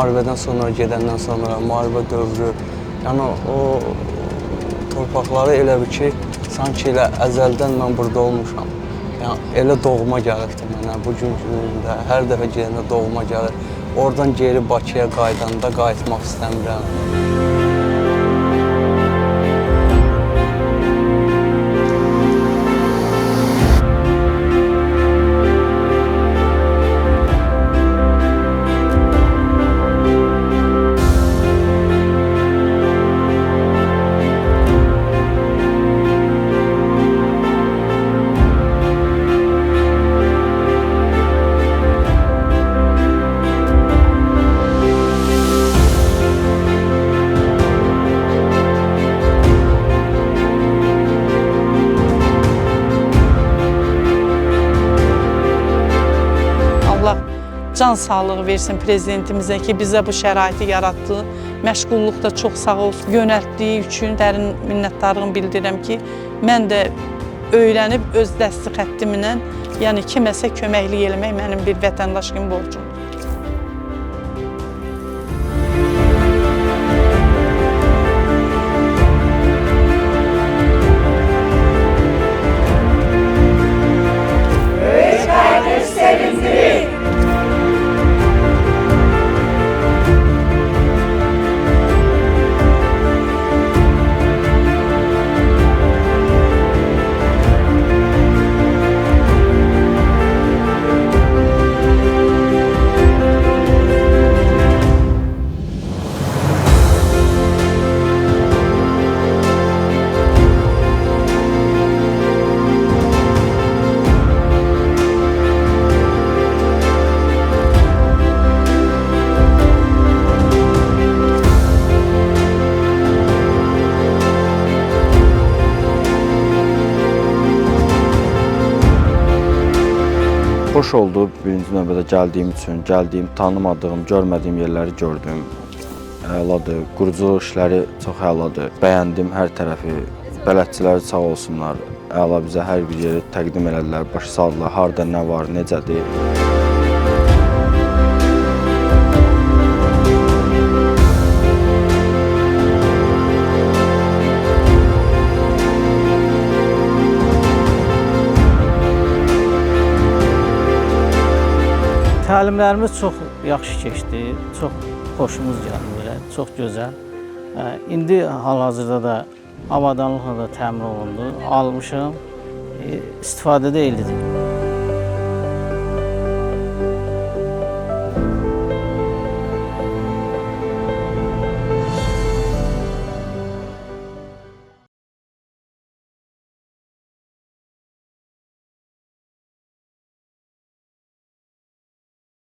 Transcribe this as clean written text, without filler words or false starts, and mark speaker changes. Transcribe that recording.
Speaker 1: müharibədən sonra, gedəndən sonra, müharibə dövrü, yəni o torpaqları elə bir ki, sanki elə əzəldən mən burada olmuşam. Yəni elə doğma gəlirdi mənə bu gün-günündə, hər dəfə gedəndə doğma gəlir. Oradan geri Bakıya qayıdanda qayıtmaq istəmirəm.
Speaker 2: Can sağlığı versin prezidentimizə ki, bizə bu şəraiti yaratdı. Məşğulluqda çox sağ olsun. Yönəltdiyi üçün dərin minnətdarlığımı bildirirəm ki, mən də öyrənib öz dəsti xəttimlə, yəni kiməsə köməklik eləmək mənim bir vətəndaş kimi borcumdur.
Speaker 3: Xoş oldu birinci növbədə gəldiyim üçün, tanımadığım, görmədiyim yerləri gördüm. Əladır, quruculuq işləri çox əladır. Bəyəndim hər tərəfi, bələdçilər sağ olsunlar. Əla bizə hər bir yeri təqdim elədilər, başa saldılar, harada nə var, necədir.
Speaker 4: Təlimlərimiz çox yaxşı keçdi, çox xoşumuz gəldi, çox gözəl. İndi hal-hazırda da avadanlıqla da təmin olundu, almışam, istifadədə elədik.